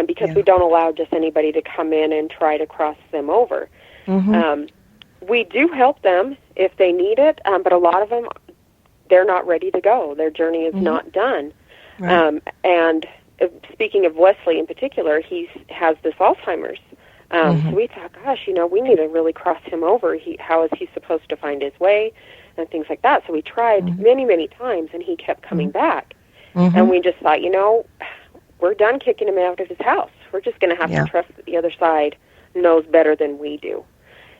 because we don't allow just anybody to come in and try to cross them over. Mm-hmm. we do help them if they need it, but a lot of them, they're not ready to go. Their journey is not done. Right. And speaking of Wesley in particular, he has this Alzheimer's. So we thought, gosh, we need to really cross him over. How is he supposed to find his way and things like that? So we tried many, many times, and he kept coming back. And we just thought, we're done kicking him out of his house. We're just going to have to trust that the other side knows better than we do.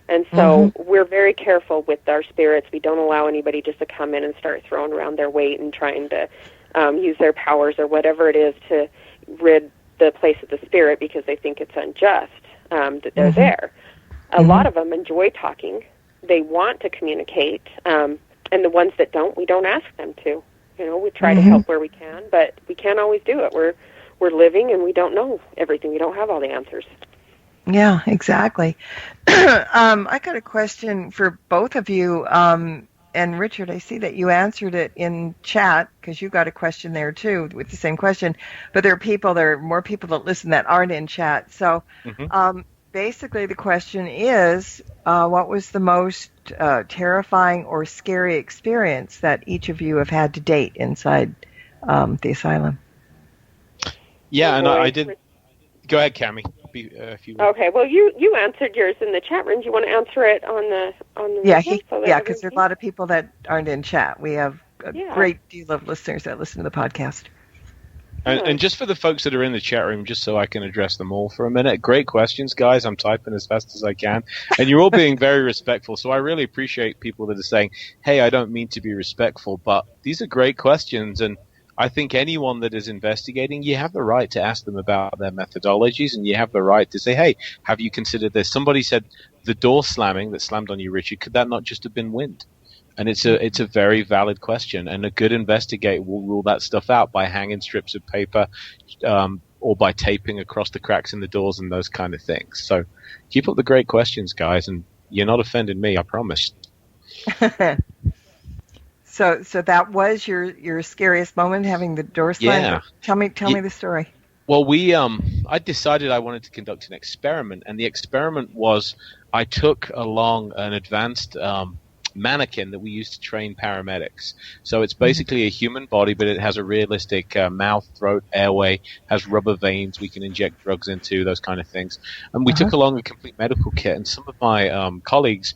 And so we're very careful with our spirits. We don't allow anybody just to come in and start throwing around their weight and trying to use their powers or whatever it is to rid the place of the spirit because they think it's unjust that they're there. A lot of them enjoy talking. They want to communicate. And the ones that don't, we don't ask them to. We try to help where we can, but we can't always do it. We're living, and we don't know everything. We don't have all the answers. Yeah, exactly. I got a question for both of you. And Richard, I see that you answered it in chat because you got a question there too with the same question. But there are more people that listen that aren't in chat. So basically the question is, what was the most terrifying or scary experience that each of you have had to date inside the asylum? Yeah, and I did. Go ahead, Cami. If you okay, well, you answered yours in the chat room. Do you want to answer it on the because there are a lot of people that aren't in chat. We have a great deal of listeners that listen to the podcast. And just for the folks that are in the chat room, just so I can address them all for a minute, great questions, guys. I'm typing as fast as I can. And you're all being very respectful, so I really appreciate people that are saying, hey, I don't mean to be respectful, but these are great questions, and I think anyone that is investigating, you have the right to ask them about their methodologies, and you have the right to say, hey, have you considered this? Somebody said the door slamming that slammed on you, Richard, could that not just have been wind? And it's a very valid question, and a good investigator will rule that stuff out by hanging strips of paper or by taping across the cracks in the doors and those kind of things. So keep up the great questions, guys, and you're not offending me, I promise. So that was your scariest moment, having the door slammed? Yeah. Tell me the story. Well, I decided I wanted to conduct an experiment, and the experiment was I took along an advanced mannequin that we use to train paramedics. So it's basically a human body, but it has a realistic mouth, throat, airway, has rubber veins we can inject drugs into, those kind of things. And we took along a complete medical kit, and some of my colleagues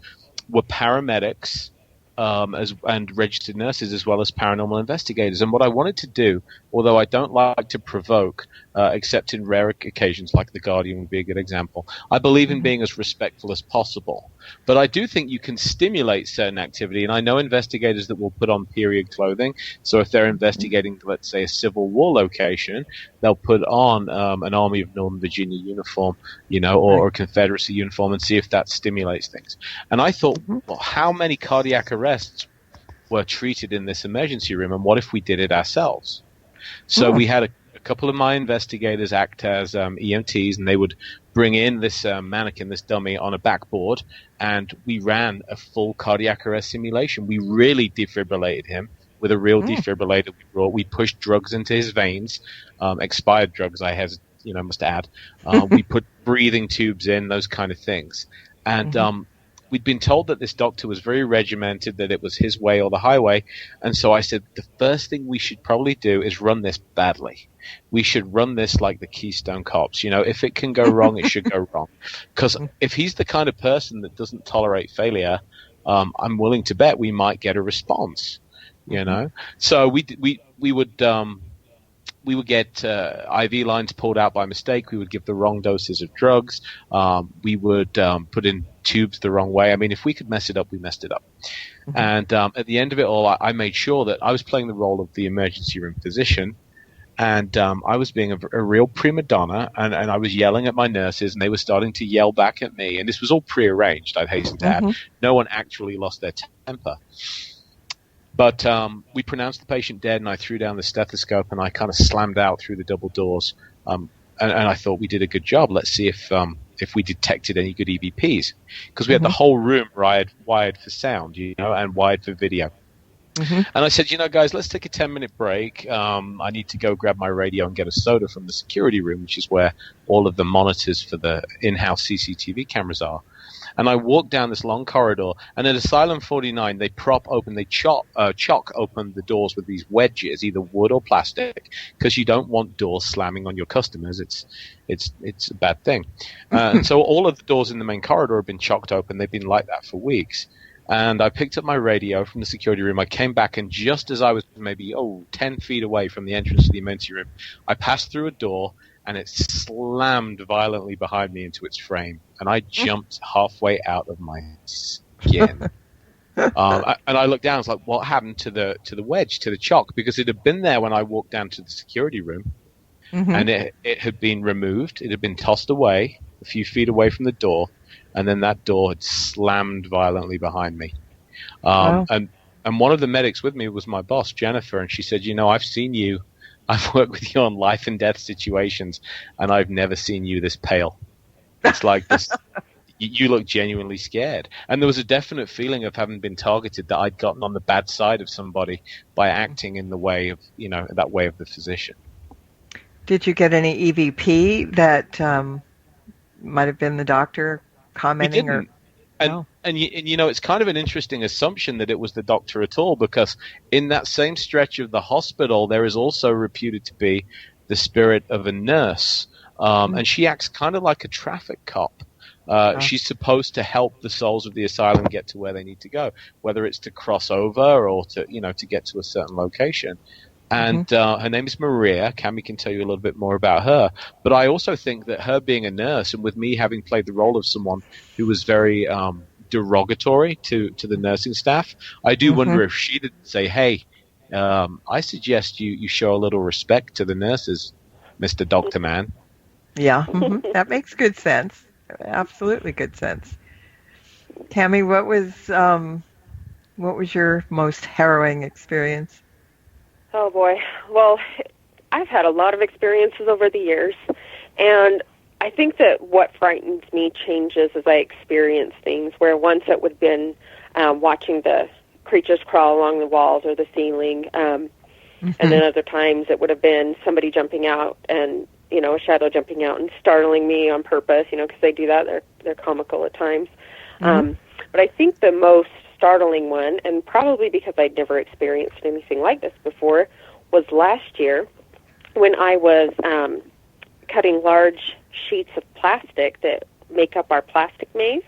were paramedics, and registered nurses, as well as paranormal investigators. And what I wanted to do, although I don't like to provoke, except in rare occasions, like The Guardian would be a good example, I believe in being as respectful as possible. But I do think you can stimulate certain activity, and I know investigators that will put on period clothing. So if they're investigating, let's say, a Civil War location, they'll put on an Army of Northern Virginia uniform, or a Confederacy uniform, and see if that stimulates things. And I thought, well, how many cardiac arrests were treated in this emergency room, and what if we did it ourselves? So we had a couple of my investigators act as EMTs, and they would bring in this mannequin, this dummy, on a backboard, and we ran a full cardiac arrest simulation. We really defibrillated him with a real defibrillator we brought. We pushed drugs into his veins, expired drugs, must add. We put breathing tubes in, those kind of things. And we'd been told that this doctor was very regimented, that it was his way or the highway. And so I said, the first thing we should probably do is run this badly. We should run this like the Keystone Cops. If it can go wrong, it should go wrong. Because if he's the kind of person that doesn't tolerate failure, I'm willing to bet we might get a response. So we would get IV lines pulled out by mistake. We would give the wrong doses of drugs. We would put in tubes the wrong way. I mean, if we could mess it up, we messed it up. And at the end of it all, I made sure that I was playing the role of the emergency room physician, and I was being a real prima donna, and I was yelling at my nurses, and they were starting to yell back at me. And this was all prearranged, I'd hasten to add. No one actually lost their temper. But we pronounced the patient dead, and I threw down the stethoscope, and I kind of slammed out through the double doors. And I thought we did a good job. Let's see if we detected any good EVPs. Because we had the whole room wired for sound, and wired for video. And I said, guys, let's take a 10-minute break. I need to go grab my radio and get a soda from the security room, which is where all of the monitors for the in-house CCTV cameras are. And I walked down this long corridor, and at Asylum 49, they chock open the doors with these wedges, either wood or plastic, because you don't want doors slamming on your customers. It's a bad thing. And so all of the doors in the main corridor have been chocked open. They've been like that for weeks. And I picked up my radio from the security room. I came back, and just as I was maybe 10 feet away from the entrance to the emergency room, I passed through a door, and it slammed violently behind me into its frame. And I jumped halfway out of my skin. And I looked down. I was like, what happened to the wedge, to the chock? Because it had been there when I walked down to the security room. Mm-hmm. And it had been removed. It had been tossed away a few feet away from the door. And then that door had slammed violently behind me. Wow. And one of the medics with me was my boss, Jennifer, and she said, I've seen you. I've worked with you on life and death situations, and I've never seen you this pale. It's like this. You look genuinely scared. And there was a definite feeling of having been targeted, that I'd gotten on the bad side of somebody by acting in the way of, that way of the physician. Did you get any EVP that might have been the doctor commenting? We didn't. And it's kind of an interesting assumption that it was the doctor at all, because in that same stretch of the hospital, there is also reputed to be the spirit of a nurse. And she acts kind of like a traffic cop. She's supposed to help the souls of the asylum get to where they need to go, whether it's to cross over or to get to a certain location. And her name is Maria. Cami can tell you a little bit more about her. But I also think that her being a nurse, and with me having played the role of someone who was very derogatory to the nursing staff, I do wonder if she didn't say, hey, I suggest you show a little respect to the nurses, Mr. Doctor Man. Yeah, that makes good sense. Absolutely good sense. Cami, what was your most harrowing experience? Oh, boy. Well, I've had a lot of experiences over the years, and I think that what frightens me changes as I experience things, where once it would have been watching the creatures crawl along the walls or the ceiling, and then other times it would have been somebody jumping out and, a shadow jumping out and startling me on purpose, because they do that. They're comical at times. But I think the most startling one, and probably because I'd never experienced anything like this before, was last year when I was cutting large sheets of plastic that make up our plastic maze.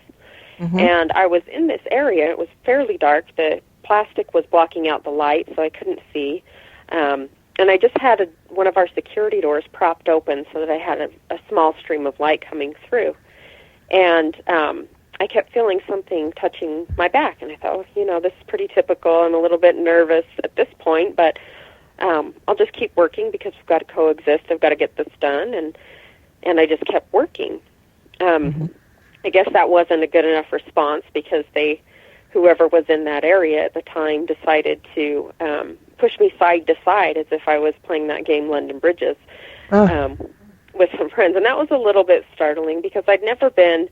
And I was in this area. It was fairly dark. The plastic was blocking out the light, so I couldn't see. And I just had one of our security doors propped open so that I had a small stream of light coming through. And I kept feeling something touching my back, and I thought, this is pretty typical. I'm a little bit nervous at this point, but I'll just keep working because we've got to coexist. I've got to get this done, and I just kept working. I guess that wasn't a good enough response because whoever was in that area at the time decided to push me side to side as if I was playing that game London Bridges with some friends, and that was a little bit startling because I'd never been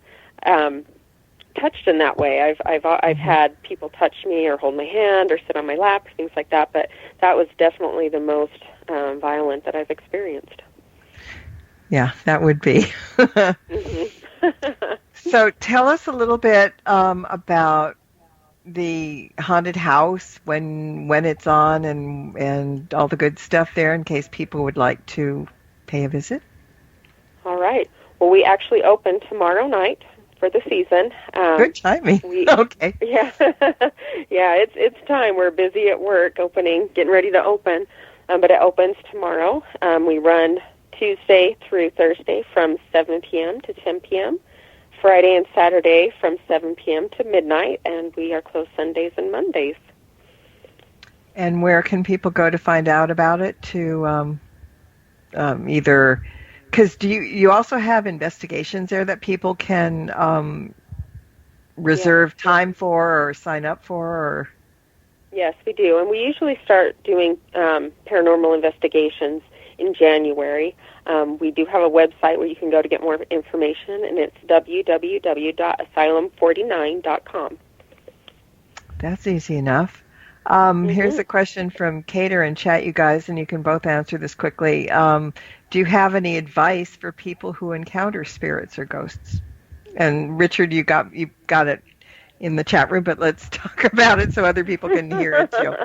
touched in that way. I've had people touch me or hold my hand or sit on my lap, things like that, but that was definitely the most violent that I've experienced. Yeah, that would be. So tell us a little bit about the haunted house, when it's on, and all the good stuff there, in case people would like to pay a visit. All right. Well, we actually open tomorrow night for the season. Good timing. Okay. Yeah, yeah. It's time. We're busy at work, getting ready to open, but it opens tomorrow. We run Tuesday through Thursday from 7 p.m. to 10 p.m. Friday and Saturday from 7 p.m. to midnight, and we are closed Sundays and Mondays. And where can people go to find out about it? To either, because you also have investigations there that people can reserve time for or sign up for? Or? Yes, we do, and we usually start doing paranormal investigations in January. We do have a website where you can go to get more information, and it's www.asylum49.com. That's easy enough. Here's a question from Cater in chat, you guys, and you can both answer this quickly. Do you have any advice for people who encounter spirits or ghosts? And Richard, you got it in the chat room, but let's talk about it so other people can hear it too.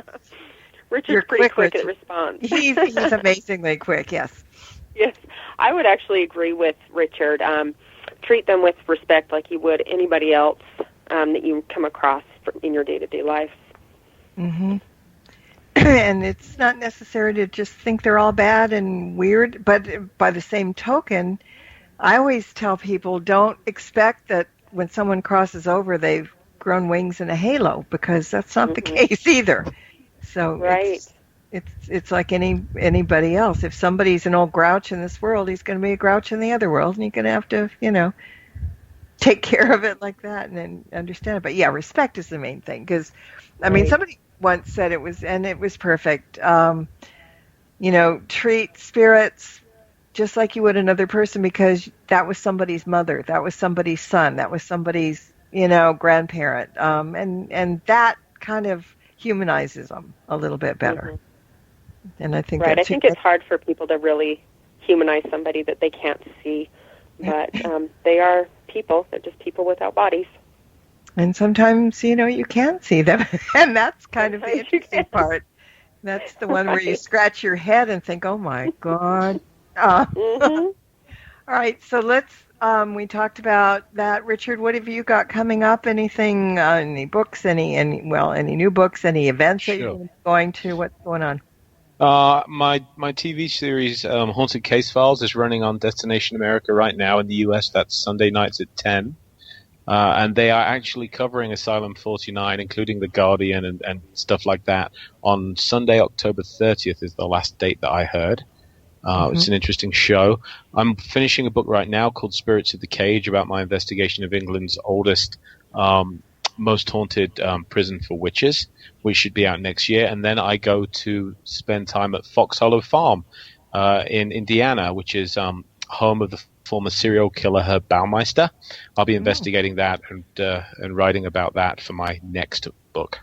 Richard's pretty quick at response. He's amazingly quick, yes. Yes, I would actually agree with Richard. Treat them with respect like you would anybody else that you come across in your day-to-day life. Mm-hmm. And it's not necessary to just think they're all bad and weird, but by the same token, I always tell people don't expect that when someone crosses over they've grown wings and a halo, because that's not the case either. So right. It's like anybody else. If somebody's an old grouch in this world, he's going to be a grouch in the other world, and you're going to have to, take care of it like that and then understand it. But yeah, respect is the main thing, because, I mean, somebody once said it was perfect. Treat spirits just like you would another person, because that was somebody's mother, that was somebody's son, that was somebody's, grandparent, and that kind of humanizes them a little bit better. Mm-hmm. And I think I think it's hard for people to really humanize somebody that they can't see, but they are people. They're just people without bodies. And sometimes, you can't see them, and that's kind of the interesting part. That's the one where you scratch your head and think, oh, my God. All right, so let's, we talked about that. Richard, what have you got coming up? Anything, any books, any new books, any events that you're going to? What's going on? My TV series, Haunted Case Files, is running on Destination America right now in the U.S. That's Sunday nights at 10. And they are actually covering Asylum 49, including The Guardian and stuff like that, on Sunday, October 30th is the last date that I heard. It's an interesting show. I'm finishing a book right now called Spirits of the Cage about my investigation of England's oldest, most haunted prison for witches, which should be out next year. And then I go to spend time at Fox Hollow Farm in Indiana, which is home of the former serial killer Herb Baumeister. I'll be investigating that and writing about that for my next book.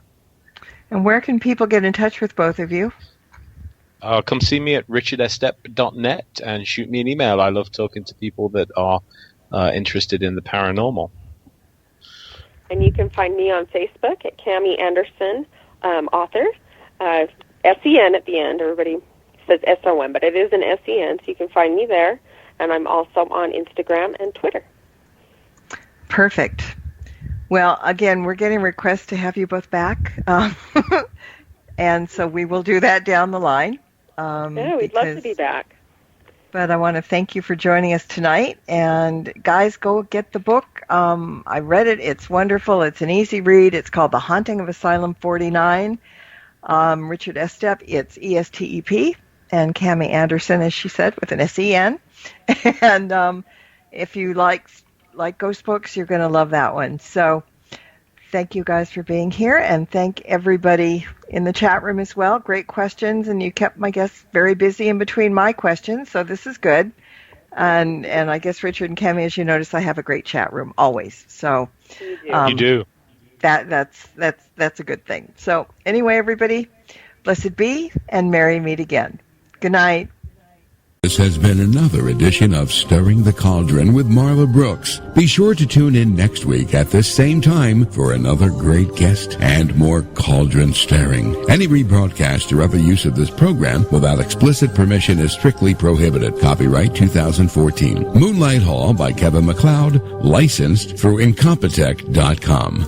And where can people get in touch with both of you? Come see me at richardestep.net and shoot me an email. I love talking to people that are interested in the paranormal. And you can find me on Facebook at Cami Andersen, author. S-E-N at the end. Everybody says S-O-N, but it is an S-E-N, so you can find me there. And I'm also on Instagram and Twitter. Perfect. Well, again, we're getting requests to have you both back. And so we will do that down the line. We'd love to be back. But I want to thank you for joining us tonight. And guys, go get the book. I read it. It's wonderful. It's an easy read. It's called The Haunting of Asylum 49. Richard Estep, it's E-S-T-E-P. And Cami Andersen, as she said, with an S-E-N. And if you like ghost books, you're going to love that one. So thank you guys for being here, and thank everybody in the chat room as well. Great questions, and you kept my guests very busy in between my questions, so this is good. And I guess Richard and Cami, as you notice, I have a great chat room always. So you do. That's a good thing. So anyway, everybody, blessed be, and merry meet again. Good night. This has been another edition of Stirring the Cauldron with Marla Brooks. Be sure to tune in next week at this same time for another great guest and more cauldron stirring. Any rebroadcast or other use of this program without explicit permission is strictly prohibited. Copyright 2014. Moonlight Hall by Kevin MacLeod, licensed through Incompetech.com.